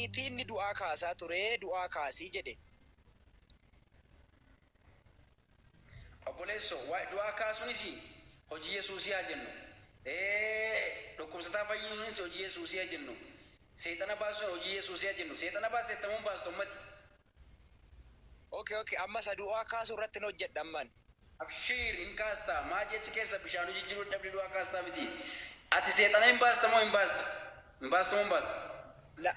miti inni du'aa kaasaa ture du'aa kaasii jedhe. Obboleesso du'aa kaasuunis hojii Yesuusii haa jennu. Dhukkubsataa fayyisuunis hojii Yesuusii haa jennu. Seexana baasuun hojii Yesuusii haa jennu. Seexana baasteettamuun baastu ummati. Okay, amma isa du'aa kaasuu irratti hojjedha ammaan. Abshiir hin kaastaa maa jechi keessa bishaan jijjiiruu dhabdee du'aa kaastaa miti. Ati seexana hin baasta moo hin baasta? Hin baastu moo hin baasta?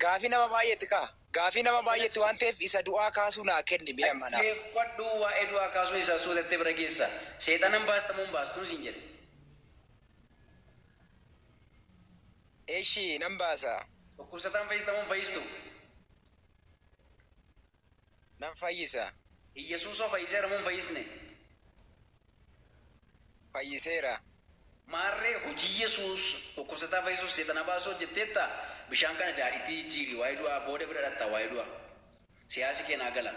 Gaafii nama baay'eetti kaa. Gaafii nama baay'eetti waan ta'eef isa du'aa kaasuu naa kenni mi'a manaa. Fadhuu waa'ee du'aa kaasuu isaa sootattee bira geessa. Seexana hin baasta moo hin baastuu siin jedhe. Eeshi nan baasa. Dhukkubsataan fayyista moo hin fayyistu? Nan fayyisa. Yesuusoo fayyiseera moo hin fayyisne? Fayyiseera. Maarree hojii Yesuus dhukkubsataa fayyisuuf seexana baasuu hojjetteetta bishaan kana daadhiitti jijjiiri waa'ee du'aa booda bira dhatta waa'ee du'aa. Siyaasi keenaa gala.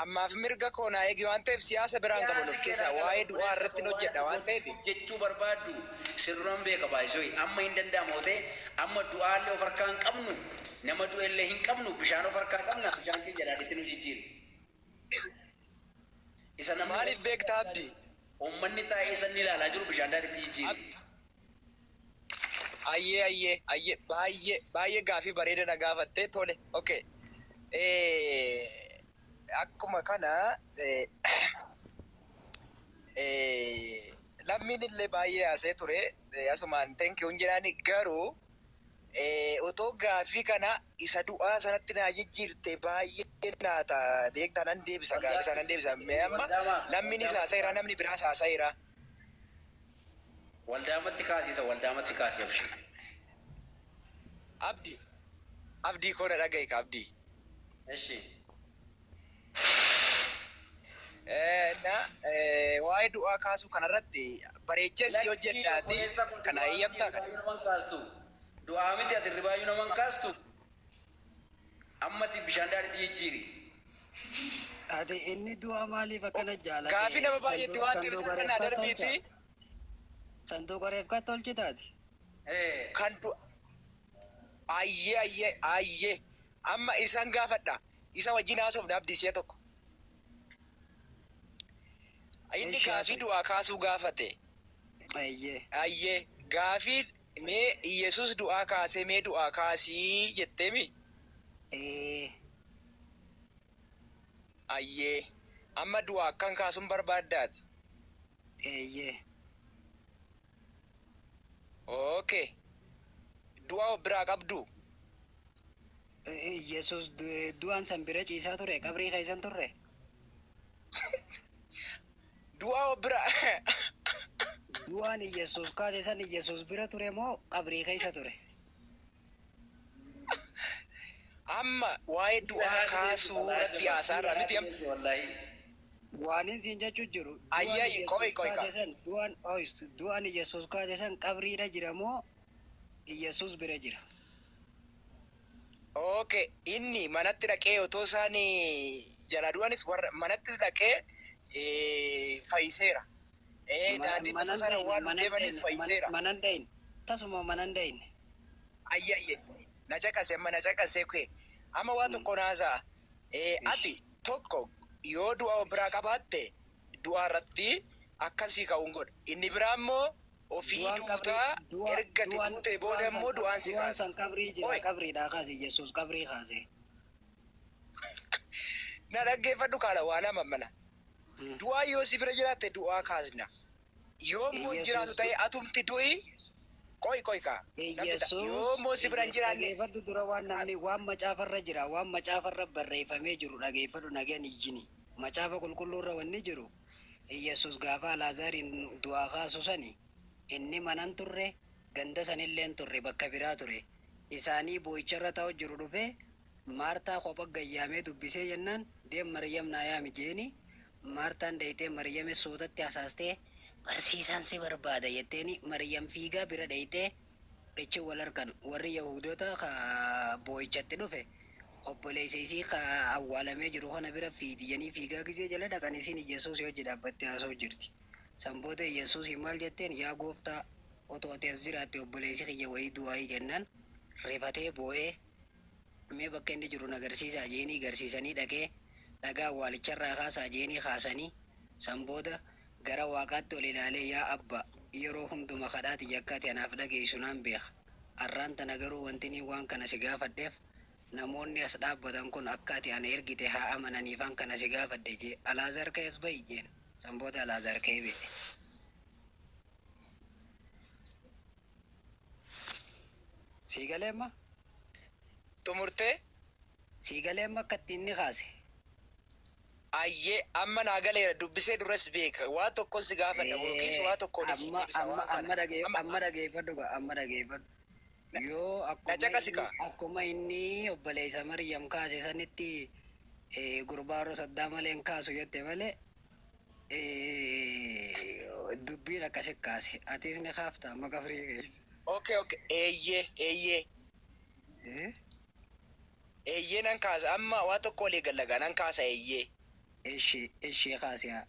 Ammaaf mirga koonaa eegi waan ta'eef siyaasa biraan qaban of keessaa waa'ee du'aa irratti hojjedha waan ta'eef. Jechuu barbaaddu sirnaan beeka baay'isoo amma hin danda'amu ta'e amma du'aallee of harkaa hin qabnu nama du'ellee hin qabnu bishaan of harkaa qabna bishaan keenya daadhiitti nu jijjiiri. Isa nama maaliif beektaa abdii? Uummanni taa'ee sanni ilaalaa jiru bishaan daadhiitti jijjiiri. Ayyee baay'ee gaafii bareeda na gaafattee tole. Okay. Akkuma kana lammiin illee baay'ee haasee ture asumaan teenkiyoon jedhani garuu otoo gaafii kana isa du'aa sanatti naa jijjiirte baay'ee naata beektaa nan deebisa gaafii sana nan deebisa amma lammiin isaa haasa'iraa namni biraas haasa'iraa. Waldaamatti kaasisa waldaamatti kaasee. Abdii koona dhaga'i ka abdii. Eshi. Waa'ee du'aa kaasuu kanarratti bareechessi hojjedhaati kana eeyyamtaa kana. Du'aa miti ati ribaayyuu naman kaastu. Ammati bishaan daadhiitti jijjiiri. Ati inni du'aa maaliif akkana jaalate? Gaafii nama baay'eetti waan ta'eef kana darbiiti. Sanduuqa reefkaa tolchitaati. Kan ayyee amma isaan gaafadha isa wajjin haasofna abdii si'a tokko. Inni gaafii du'aa kaasuu gaafate. Ayyee gaafii mee Yesuus du'aa kaasee mee du'aa kaasii jetteemi? Ayyee amma du'aa akkan kaasuun barbaaddaati. Okay. Du'aa of biraa qabdu? Yesuus du'aan san bira ciisaa ture qabrii keessan turre. Du'aa of biraa. Du'aan Yesuus kaase san Yesuus bira ture moo qabrii keessa ture? Amma waa'ee du'aa kaasuu irratti haasaarra miti amma. Waan isin jechuun jiru. Ayyee qoy. Du'aan Yesuus kaase san qabriidha jira moo Yesuus bira jira? Okay, inni manatti dhaqee otoo isaan jala du'anis warra manatti dhaqee fayyiseera. Daandii tasa sana waan deemanis fayyiseera. Manan dahin. Tasuma manan dahin. Ayyee na caqase kee. Amma waa tokko naasaa. Ati tokko yoo du'a biraa qabaatte du'a irratti akkasii ka'uun godha. Inni biraa immoo ofii duutaa erga duutee booda immoo du'aan si kaasa. Du'aan san qabrii jira qabriidhaa kaase Yesuus qabrii kaase. Na dhaggeeffadhu kaala waa lama mana. Du'aa yoo si bira jiraatte du'aa kaasna. Yoo immoo jiraatu ta'e atumti du'i qoy kaa. Yoo immoo si bira hin jiraanne. Dhaggeeffadhu dura waan namni waan macaafarra jira waan macaafarra barreeffamee jiru dhaggeeffadhu nagaan ijjini. Macaafa qulqulluurra wanni jiru Yesuus gaafa Alaazaariin du'aa kaasu sani inni manan turre ganda sanillee turre bakka biraa ture. Isaanii boo'icharra taa'u jiru dhufee Maartaa kophaa gayyaamee dubbisee jennaan deem Maryam naa yaami jeeni. Maartaan dheeyitee Maryame sootatti hasaastee barsiisaan si barbaada jetteeni Maryam fiigaa bira dheeyitee richi wal argan warri Yahudoota ka boo'ichatti dhufe obboleessa isii ka awwaalamee jiru kana bira fiidiyanii fiigaa gisee jala dhaqan isin Yesuus yoo jedhaabbattee haasa'u jirti. Sanboota Yesuus maal jetteen yaa gooftaa otoo ati as jiraatte obboleessi kiyya wayii du'aa jennaan rifatee boo'ee mee bakka inni jiru nagarsiisaa jeenii garsiisanii dhaqee dhagaa awwaalicharraa kaasaa jeenii kaasanii san booda gara waaqaatti ol ilaalee yaa abba yeroo hunduma kadhaati jakkaati anaaf dhageessu naan beeka. Arraan tana garuu wanti ni waan kana si gaafadheef namoonni as dhaabbatan kun akka ati ana ergite haa amananiifan kana si gaafadhe jee Alaazaar ka'es ba'i jeen san booda Alaazaar ka'ee be'e. Siigalee amma Xumurtee siigalee amma akka ittiin ni kaase. ayyee amma naa galeera dubbisee duras beeka waa tokkoon si gaafadha yookiis waa tokkoon si deebisa waan kana. Amma dhageeffadhu gaa amma dhageeffadhu. Yoo akkuma inni obboleessa Maryam kaase sanitti gurbaaroo saddaa malee hin kaasu jette malee dubbiin akkasi kaase atis ni kaafta amma gafrii keessa. Okay, eeyyee nan kaasa amma waa tokko olii gallagaa nan kaasa eeyyee. Ishee kaase haa.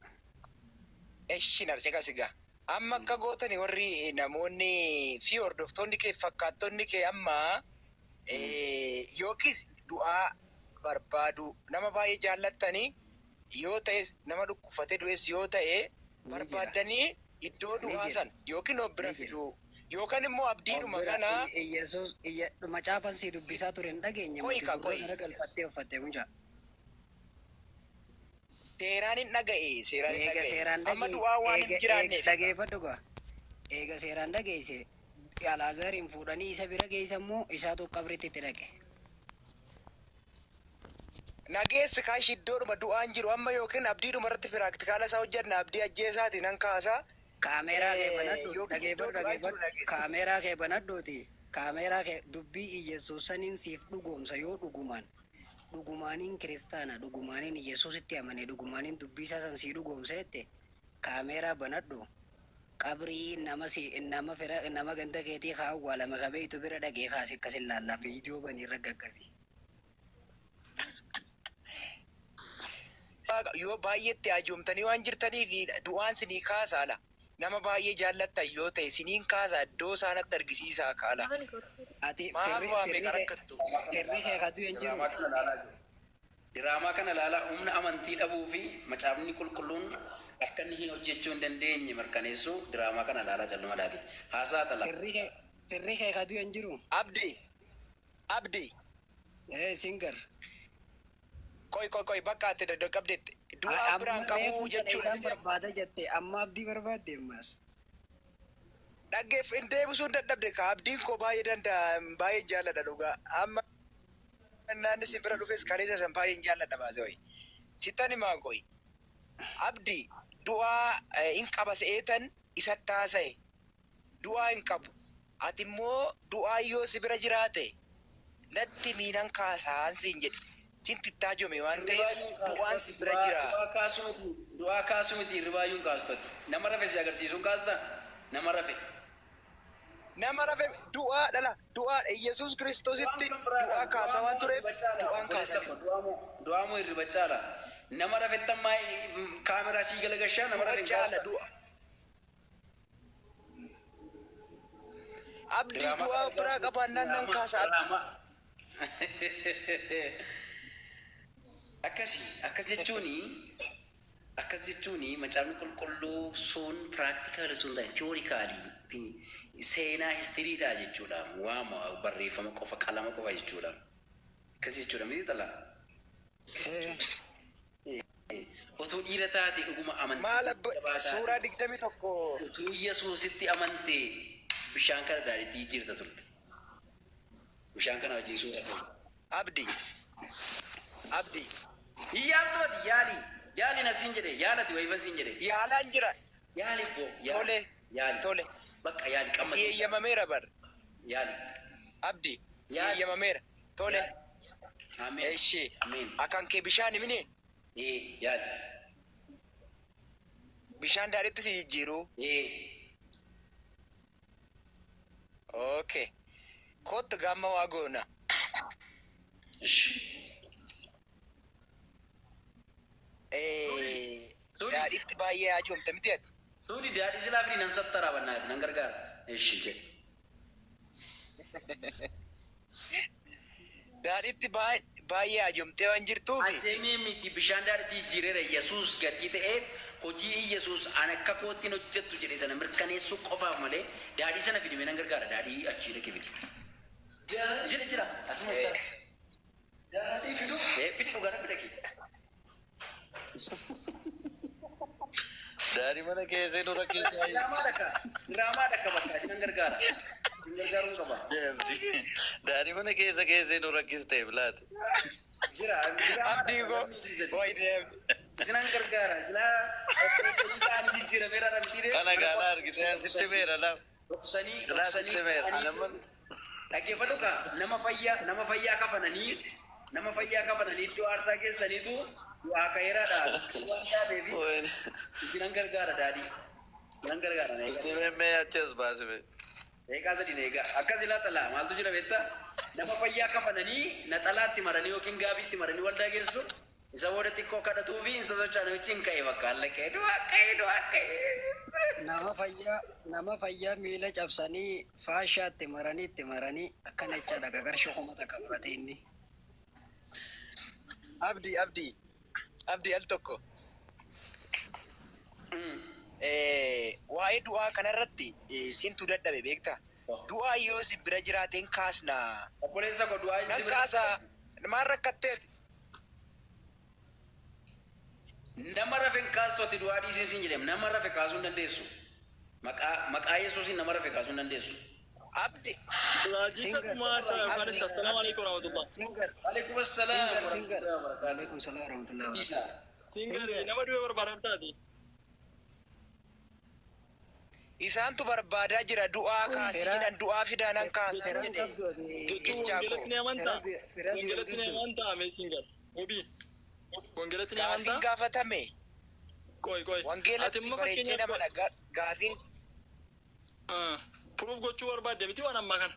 Eshi narjee kasigaa. Amma akka gootani warri namoonni fi hordoftoonni kee fakkaattonni kee amma yookiis du'aa barbaadu nama baay'ee jaallattanii yoo ta'es nama dhukkubfatee du'es yoo ta'e barbaadanii iddoo du'aa san yookiin obbira fiduu yookaan immoo abdiidhuma kana Yesuus macaafan si dubbisaa ture hin dhageenye gara galfattee uffatte mucaa. Seeraan hin dhaga'e seeraan amma du'aa waan hin jiraanneef dhageeffadhu gaa eega seeraan dhageesse Alaazaariin fuudhanii isa bira geessan immoo isaatu qabritti itti dhaqe. nageessi kaashi iddoodhuma du'aan jiru amma yookiin abdiidhuma irratti piraktikaala isaa hojjanna abdii ajjeesaatiin nan kaasa. Kaameeraa kee banadhu dhageeffadhu kaameeraa kee banadhuuti kaameeraa kee dubbii Iyesuus saniin siif dhugoomsa yoo dhugumaaniin kiristaana dhugumaaniin Iyesuusitti amane dhugumaaniin dubbii isaa san sii dhugoomsa jette kaameeraa banadhu qabrii nama ganda keetii haa awwaalame qabeetu bira dhagee kaase akkasin laallaa viidiyoo baniirra gaggabi. Yoo baay'eetti ajoomtanii waan jirtanii fi du'aan sinii kaasaala. Nama baay'ee jaallattan yoo ta'e siniin kaasaa iddoo isaanatti argisiisaa kaala. Maaf waamee qarakattu. Firri kee katu hin jiru. Diraamaa kana ilaalaa humna amantii dhabuu fi macaafni qulqulluun akka inni hin hojjechuu hin dandeenye mirkaneessu diraamaa kana ilaalaa jallumadhaati. Haasaa tala. Firri kee katu hin jiru. Abdi. Singar. Koi bakka ati dadhabdetti. Du'aa biraan qabuu jechuudha. Barbaada jette amma abdii barbaadde ammas. Dhaggeef hin deebisuu hin dadhabde ka abdiin koo baay'ee danda'a baay'ee jaalladha dhugaa. Amma naanni si bira dhufes kaleessa san baay'ee jaalladha baase hoyi. Sittan himaa qoyi. Abdi du'aa hin qaba se'eetan isatti haasa'e. Du'aa hin qabu. Ati immoo du'aa yoo si bira jiraate natti miinan kaasaan siin jedhe. Sinti taajome waan ta'eef du'aan si bira jira. Du'aa kaasuu miti ribaayyuun kaastoti. Nama rafe si agarsiisuun kaasta nama rafe. Du'aa dhala du'aa Yesuus Kiristoositti du'aa kaasa waan tureef du'aan kaasa. Du'aa moo hirriba caala. Nama rafetti ammaa kaameraa sii galagashaa nama rafe caala du'a. Abdii du'aa biraa qabaannaan nan kaasa. Akkas jechuuni macaafni qulqulluu sun piraktikaali sun ta'e tiyoorikaalii seenaa histiriidha jechuudha. Waama barreeffama qofa qalama qofa jechuudha. Akkas jechuudha miti xala. Otoo dhiira taate dhuguma amantee. Maal suuraa 21 utuu Yesuusitti amantee bishaan kana daadhiitti jirta turte. Bishaan kana wajjin suura. Abdi. Yaaltooti yaali na siin jedhe yaalati wayfa siin jedhe. Yaalaan jira. Yaali bo. Tole. Bakka yaali qamma. Si eeyyamameera bar. Yaali. Abdi. Si eeyyamameera. Tole. Ameen. Eshi. Ameen. Akan kee bishaan himine. Yaali. Bishaan daadhiitti si jijjiiru. Okay. Kottu gamma waa goona. Daadhiitti baay'ee ajoomte miti ati. Suudi daadhii silaa fi nan sattara bannaati nan gargaara. Eshi jedhe. daadhiitti baay'ee ajomtee waan jirtuufi. Ajemii miti bishaan daadhiitti jireera Yesuus gatii ta'eef hojii Yesuus an akka kootiin hojjettu jedhee sana mirkaneessuu qofaaf malee daadhii sana fidime nan gargaara daadhii achii dhaqee fidi. Jira asuma isa. Daadhii fidu. Fidi dhugaa rabbi dhaqee. Daadhii mana keessee nu rakkisaa. Diraamaa dhaqqa bakka asinan gargaara. Gargaaruu qaba. Daadhii mana keessee nu rakkistee bilaate. Jira. Abdii koo wayiidee. Isinan gargaara. Jira jijjiira meera dhabdii. Kana gaala argitee sitti meera laam. Dhoksanii. Dhaggeeffadhu kaa nama fayyaa kafananii iddoo aarsaa keessaniitu waa ka'eeraadha. Waan taateef isinan gargaara daadhii. Isinan gargaara. Sitti meemmee achas baasime. Eegaa sadii eegaa akkas ilaalaa maaltu jira beektaa nama fayyaa kafananii naxalaatti maranii yookiin gaabiitti maranii waldaa geessu isa booda xiqqoo kadhatuu fi isa socho'an wajjin ka'e bakka allaqee du'aa ka'e. Nama fayyaa miila cabsanii faashaatti maranii akkana jechaadha gagarshoo komata qabatee inni. Abdii al tokko. Waa'ee du'aa kanarratti sintu dadhabe beektaa? Du'aa yoo si bira jiraateen kaasnaa. Obboleessa koo du'aa Nan kaasaa maal rakkatteet? nama rafe kaasu ati du'aa dhiisee siin jedhame nama rafe kaasuu hin dandeessu. Maqaa Yesuusiin nama rafe kaasuu hin dandeessu. Abdi. Assalamu alaikum warahmatullah. Alaikum assalam. Alaikum salam warahmatullah. Singari nama du'e barbaadan taati. Isaantu barbaadaa jira du'aa kaasiidhaan du'aa fidaanan kaasan jedhee. Wangeelatti ni amantaa? Wangeelatti ni amantaa mee singar? Obii. Wangeelatti ni amantaa? Gaafiin gaafatame. Qoy. Wangeelatti bareechee namadha gaafiin. Proof gochuu barbaadde miti waan ammaa kana.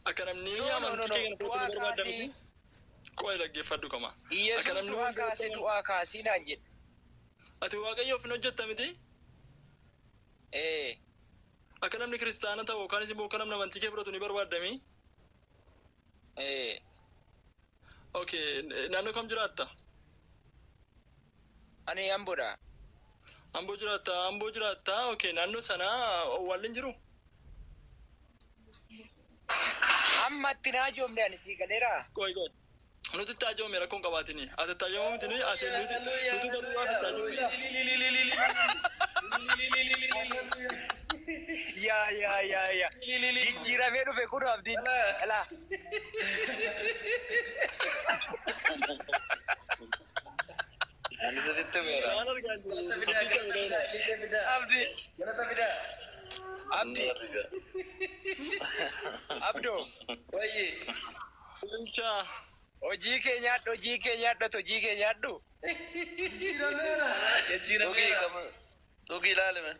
Akka namni amantii keenya du'aa kaasii. Qoy dhaggeeffadhu qaba. Iyesuus du'aa kaasii naan jedhe. Ati Waaqayyoof hin hojjetta miti? Akka namni kiristaana ta'u yookaan immoo akka namni amantii kee fudhatu ni barbaadami? Okay, naannoo kam jiraatta? Ani Amboodha. Amboo jiraatta. Okay, naannoo sana owwaalli hin jiru? Amma itti naa joomne ani sii galeera. Qoy. Nuti itti ajoome rakkoon qabaatini. Ati itti ajoomuu miti nuyi ati nuti garuu waan itti ajoome. Yaa. Jijjiiramee dhufe kun abdiin. Alaa. Ani sirriitti meera. Waan argaa jiru. Abdoo. Ilchaa. Hojii kee nyaadhu. Dhugii ilaalime.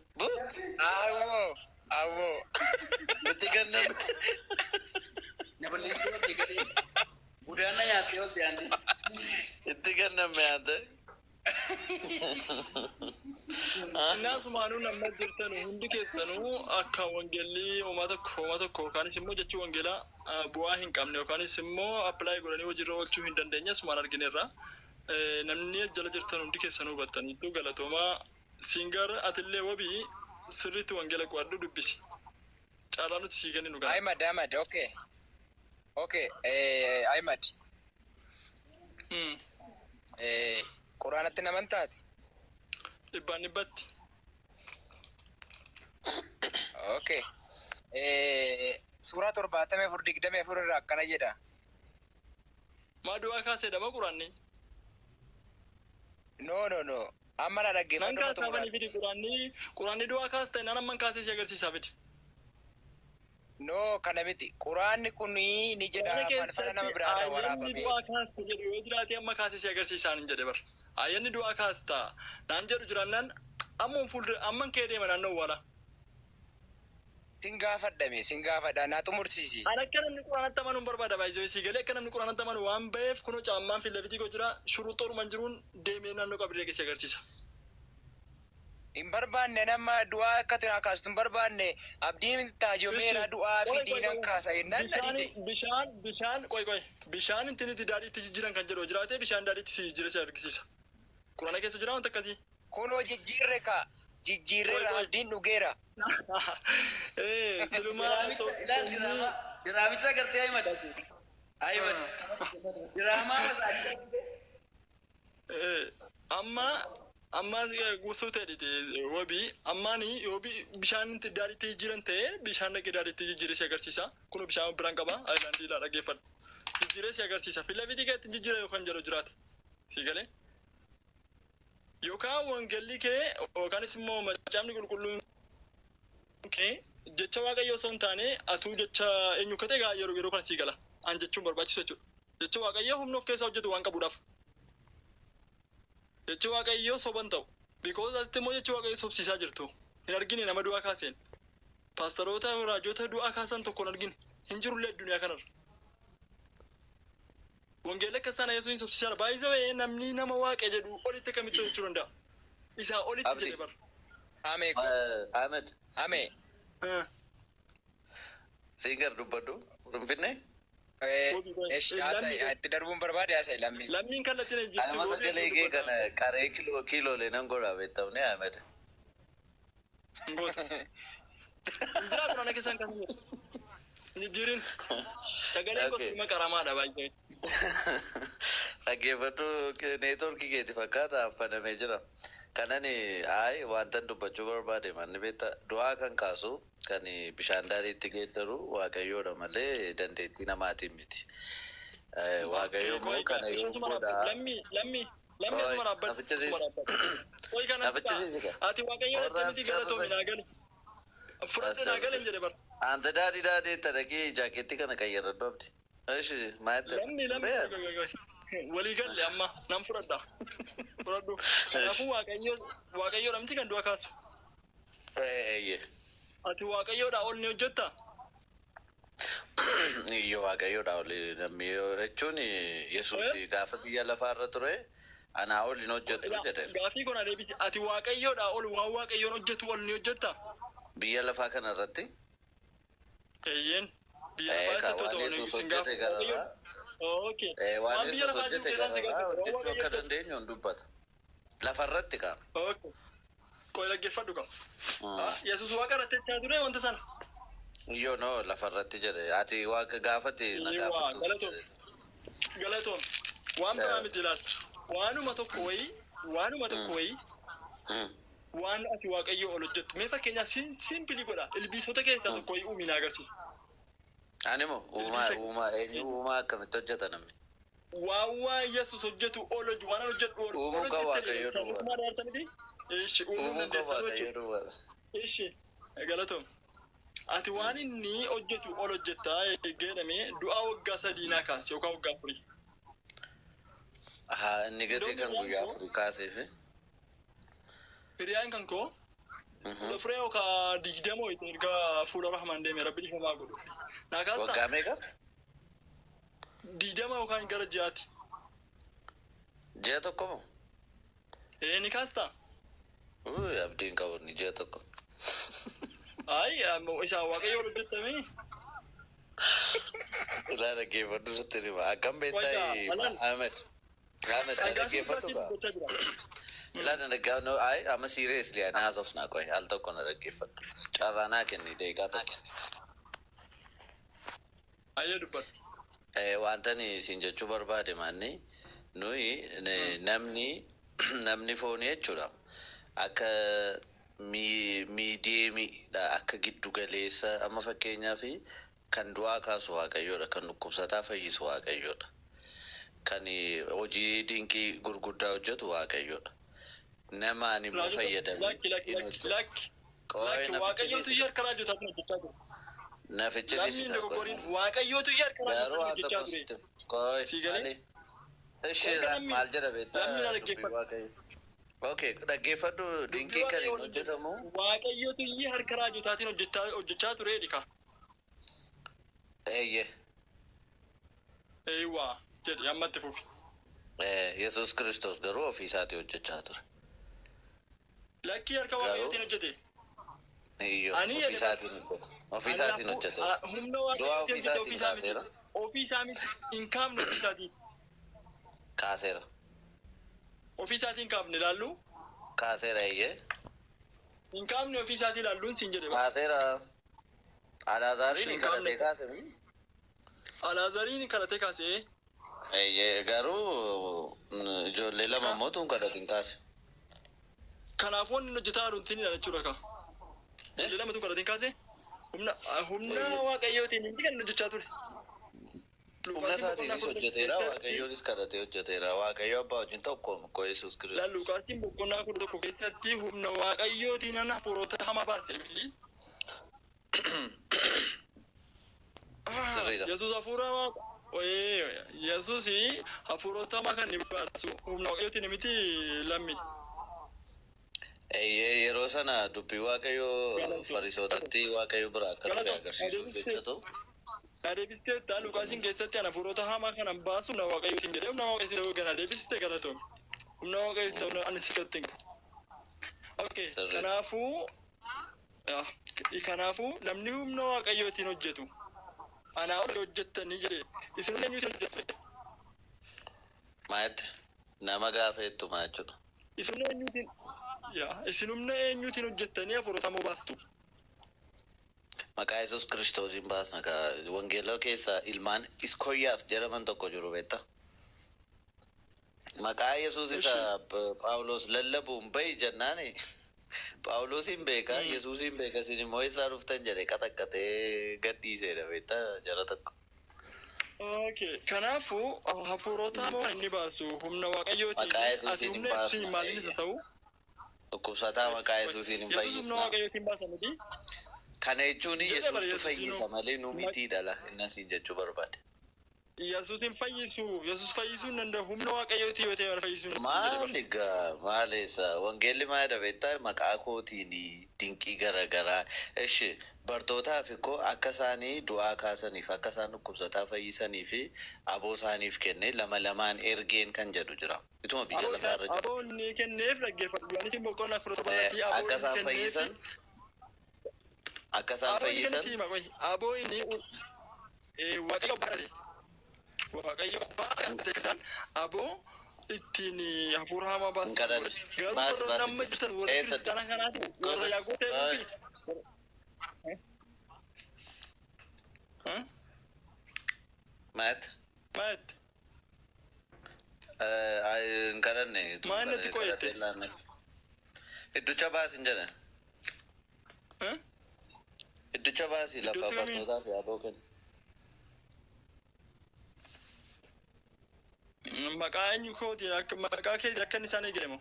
Awwoo. Itti ganname. Budaana nyaatee ol deeante. Itti ganname yaate. Naasumaanuu nama jirtan hundi keessanuu akka wangeelli uumaa tokko yookaanis immoo jechuu wangeelaa bu'aa hin qabne yookaanis immoo appilaayi godhanii hojiirra oolchuu hin dandeenye asumaan argineerra. Namni jala jirtan hundi keessanuu hubattaniitu galatoomaa. Singar atillee wabii sirriitti wangeela qo'adhu dubbisi. Caalaa nuti sii kenni nu gala. Ahmad, okay. Ahmad. Quraanatti naman taati? Dhibbatti. Okay. Suuraa 74 irraa akkana jedha. Maa du'aa kaasee dama quraanni? No. Amma na dhaggeeffadhu. Nan kaasaa bani fidi quraanni du'aa kaas ta'e nan amman kaasee si agarsiisaa fidi. No, kana miti. Quraanni kun ni jedha faana nama biraarraa waraabame. Ayyanni du'aa kaas ta'e jedhu yoo jiraate amma kaasee si agarsiisaan hin jedhe bar. Ayyanni du'aa kaas ta'a. Naan jedhu jiraannaan amman kee deema naannoo wala. Sin gaafadha naa xumursiisi. Ani akka namni quraanatti amanu hin barbaada baay'ee si galee akka namni quraanatti amanu waan ba'eef kunoo caammaan fi lafitii koo jira shuruuxoo dhuman jiruun deemee naannoo qabdee si agarsiisa. Hin barbaanne nama du'aa akka tiraa kaastu hin barbaanne abdiin taajomeera du'aa fi diinan kaasa jennaan na dide. Bishaan bishaan intiniti daadhiitti jijjiiran kan jedhu jiraate bishaan daadhiitti si jijjiire si argisiisa. Quraana keessa jira wanta akkasii. Kunoo jijjiirre ka jijjiirreera abdiin dhugeera. Diraamicha gartee Ahimad. Diraamaa masaachi. amma gusuu ta'edhite wabii ammaanii yoobii bishaan daadhiitti jijjiiran ta'e bishaan dhaqee daadhiitti jijjiiree si agarsiisa. Kun bishaan biraan qaba. Ayilaandii laa dhaggeeffadhu. Jijjiiree si agarsiisa. Filafiitii keetti jijjiira yookaan jedhu jiraate. Si galee? Yookaan wangeelli kee yookaanis immoo macaafni qulqulluun kee jecha waaqayyoo osoo hin taane atuu jecha eenyu kate gaa yeroo kana si gala. An jechuun barbaachisu jechuudha. Jecha waaqayyoo humna of keessaa hojjetu waan qabuudhaaf. Jechi waaqayyoo soban ta'u. Because ati immoo jechi waaqayyoo sobsiisaa jirtu. Hin argine nama du'aa kaaseen. Paastaroota raajota du'aa kaasan tokko hin argine. Hin jirullee addunyaa kanarra. Wangeela akka isaan Yesuus hin sobsiisaa. Baay'ee namni nama waaqa jedhu olitti kamitti hojjechuu danda'a. Isaa olitti jedhe bara. Ahmed. Amee. Siingar dubbadhu. Finfinnee? Itti darbuun barbaade haasa'e lammii. Lammiin kallattiin hin Ana masa galee kee kana qaree kiiloolee nan godhaa beektamne Ahmed. Injira Quraana keessaan kan jiru. Jijjiirin sagaleen kottima qaramaadha baay'ee. Dhaggeeffadhu neetwoorkii keeti fakkaata affanamee jira. Kanani wantan dubbachuu barbaade manni beektaa du'aa kan kaasu kan bishaan daadhiitti geeddaru waaqayyoodha malee dandeettii namaatiin miti. Waaqayyoo immoo kana yoo godhaa. Lammii asuma dhaabbatu. Nafichisiisi kan. Ati waaqayyoo akkamitti galatoomi naa gali. Fudhadhe naa gali hin jedhe bara. Anta daadhii dhaqee jaakeettii kana qayyarradhu abdi. Ishi maayatti. Lammii. Walii galle amma nan fudhadha. Fudhadhu. Kanaafuu waaqayyoodha miti kan du'a kaasu. Ati waaqayyoodha ol ni hojjetta? Iyyo waaqayyoodha ol namni jechuun Yesuus gaafa biyya lafaarra ture anaa ol hin hojjettu jedhe. Gaafii kun adeemti. Ati waaqayyoodha ol waan waaqayyoon hojjetu ol ni hojjetta? Biyya lafaa kanarratti? Eeyyeen. Biyya lafaa waan Yesuus hojjete gararraa. Waan Yesuus hojjete gararraa hojjechuu akka dandeenyu hin dubbata. Lafarratti kaa. Qoy dhaggeeffadhu qaba. Yesuus waaqa irratti jechaa ture wanta sana. Iyyoo no lafarratti jedhe ati waaqa gaafate na gaafatu. Galatoon waan biraa miti laata. Waanuma tokko wayii waan ati waaqayyoo ol hojjettu. Mee fakkeenyaaf simpilii godha. Ilbiisota keessaa tokko wayii uumina agarsiisa. Ani moo uumaa akkamitti hojjeta namni? Waan Yesuus hojjetu ol hojjetu waan hojjetu ol uumuu qaba waaqayyoo duwwaa. Ishi uumuu dandeessa jechuudha. Ishi galatoom. Ati waan inni hojjetu ol hojjetta jedhamee du'aa waggaa 3 kaase yookaan waggaa 4. Inni gatii kan guyyaa 4 kaaseefi. Firiyaan kan koo. Firee yookaan 20 erga fuula rahmaan deemee rabbi dhiifamaa godhuuf. Naagaasta. Waggaa meeqa? 20 yookaan gara 6. Ji'a tokko moo? Ni kaasta. Abdiin qabu ni ji'a tokko. Isa waaqayyoo hojjetamee. Ilaa dhaggeeffadhu sitti hima. Akkam beektaa Ahmed? Dhaggeeffadhu qaba. Ilaa dhaggeeffadhu. Amma seriously ana haasofnaa qoy al tokko na dhaggeeffadhu. Carraa naa kenni deeqaa tokko. Ayyee dubbadhu. Wantani isin jechuu barbaade manni nuyi namni foonii jechuudha. Akka miidiyeemiidha akka giddu galeessa amma fakkeenyaa fi kan du'aa kaasu waaqayyoodha kan dhukkubsataa fayyisu waaqayyoodha kan hojii dinqii gurguddaa hojjetu waaqayyoodha namaan immoo fayyadame waaqayyootu maal jedha beektaa Okay, dhaggeeffadhu dinqii kan hin hojjetamu. Waaqayyootu iyyee harka raajotaatiin hojjechaa ture dhika. Eeyyee jedhi ammatti fufi. Yesuus Kiristoos garuu ofii isaatii hojjechaa ture. Lakkii harka waaqayyootiin hojjete. Iyyo Ani ofisaatiin hojjete. Ofisaatiin hojjete. Humna Du'a waaqayyootiin ofisaatiin kaaseera. Ofii miti hin kaafne ofisaatiin. Kaaseera. Ofisaatiin kaafne ilaallu. Kaaseera iyyee. Hin kaafne ofisaatiin ilaalluun siin jedhe. Kaaseera. Alaazariin kadhatee kaase. Alaazariin kadhatee kaase. Iyyee garuu ijoollee lama immoo tun kadhatiin kaase. Kanaafuu inni hojjetaa jiru jechuudha ka. Ijoollee lama tun kadhatiin kaase. Humna waaqayyootiin inni kan hojjechaa ture. Humna isaatiinis hojjeteera, waaqayyoonis kadhatee hojjeteera. Waaqayyo abbaa wajjin tokkoom ko Yesuus Kiristoos. Luqaasiin boqonnaa 11 keessatti humna waaqayyootiin hafuurota hamaa baase. Yesuus hafuura Yesuus hafuurota hamaa kan baasu humna waaqayyootiin miti lammi. Yeroo sana dubbii waaqayyoo fariisotatti waaqayyo biraa akka dhufe agarsiisuuf jecha ta'u. Deebistee Luqaasiin keessatti hafuurota hamaa kanan baasu humna waaqayyootiin jedhee humna waaqayyootiin gana deebistee galatoom. Humna waaqayyootiin ani sifattin. Okay, kanaafuu namni humna waaqayyootiin hojjetu. Anaa ol hojjettanii jedhe isin eenyuutiin hojjettu? Maayette nama gaafeettu maa jechuudha. Isin humna eenyuutiin hojjettanii hafuurota hamoo baastu? Maqaa Yesuus Kiristoosiin baasna ka wangeela keessa ilmaan Iskoyaas jedhaman tokko jiru beekta. Maqaa Yesuus isa Phaawulos lallabuun bahi jennaani. Phaawulosiin beeka, Yesuusiin beeka, isin immoo isaa dhuftan jedhe qaxaqqatee gadhiiseedha beekta jara tokko. Okay, kanaafuu hafuurota hamoo inni baasu humna waaqayyootiin. Maqaa Yesuusiin hin baasna. Maaliin isa ta'u? Dhukkubsataa maqaa Yesuusiin hin fayyisna. Humna waaqayyootiin baasa miti. Kana jechuun Yesuustu fayyisa malee nu miti dhala inni asiin jechuu barbaade. Yesuusin fayyisu, Yesuus fayyisuu hin danda'u humna waaqayyootii yoo ta'e fayyisuu hin danda'u. Maali egaa maaleessa wangeelli maal beektaa maqaa kootiin dinqii garaagaraa. Eshi bartootaaf koo akka isaanii du'aa kaasaniif akka isaan dhukkubsataa fayyisanii fi aboo isaaniif kenne lama lamaan ergeen kan jedhu jira. Ituma biyya lafaarra jira. Aboo inni kenneef dhaggeeffadhu. Anis boqonnaa 17 akka isaan fayyisan. Akka isaan fayyisan. Aboo inni waaqayyo barate. Waaqayyo baay'ee aboo ittiin hafuura hamaa baasu. Garuu namni jiran warra kiristaana kanaati warra yaaqotee Maat. Kadhanne. Maal natti qoyette? Idducha baasin jedhan. Idducha baasii lafa bartootaa fi aboo kenna. Maqaa eenyu kootiin akka maqaa keetiin akka inni isaan eegamu.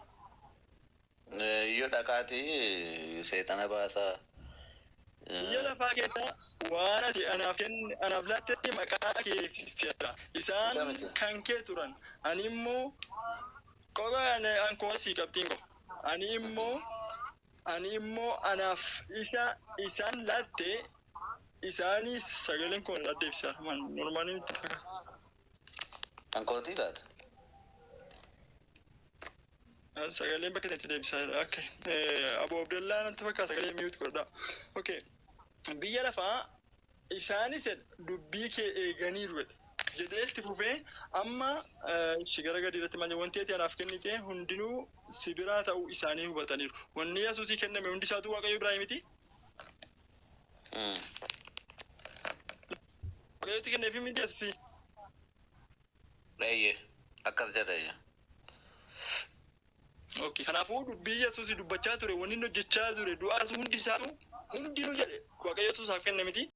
Yoo dhaqaatii seexana baasaa. Biyya lafaa keessaa waan ati anaaf laattetti maqaa kee fisiidha. Isaan kan kee turan. Ani immoo qoqa ankoo sii qabxiin qaba. Ani immoo anaaf isaan laatte isaanis sagaleen kun addeebisa. Normaalii miti fakkaata. Ankootii laata? Sagaleen bakka itti deebisaa akka Aboo Abdallaa natti fakkaata sagalee mi'uutu godha. Okay. Biyya lafaa isaanis dubbii kee eeganiiru jedhee itti fufee amma gara gadi irratti malee wanti ati anaaf kennite hundinuu si biraa ta'uu isaanii hubataniiru. Wanni Yesuusii kenname hundi isaatu Waaqayyo biraa miti. Waaqayyooti kenneefi miti Yesuusii. Akkas jedhaya. Okay, kanaafuu dubbii Yesuusii dubbachaa ture, wanni hojjechaa ture, du'aas hundi isaatu hundinuu jedhe Waaqayyotu isaaf kenne miti.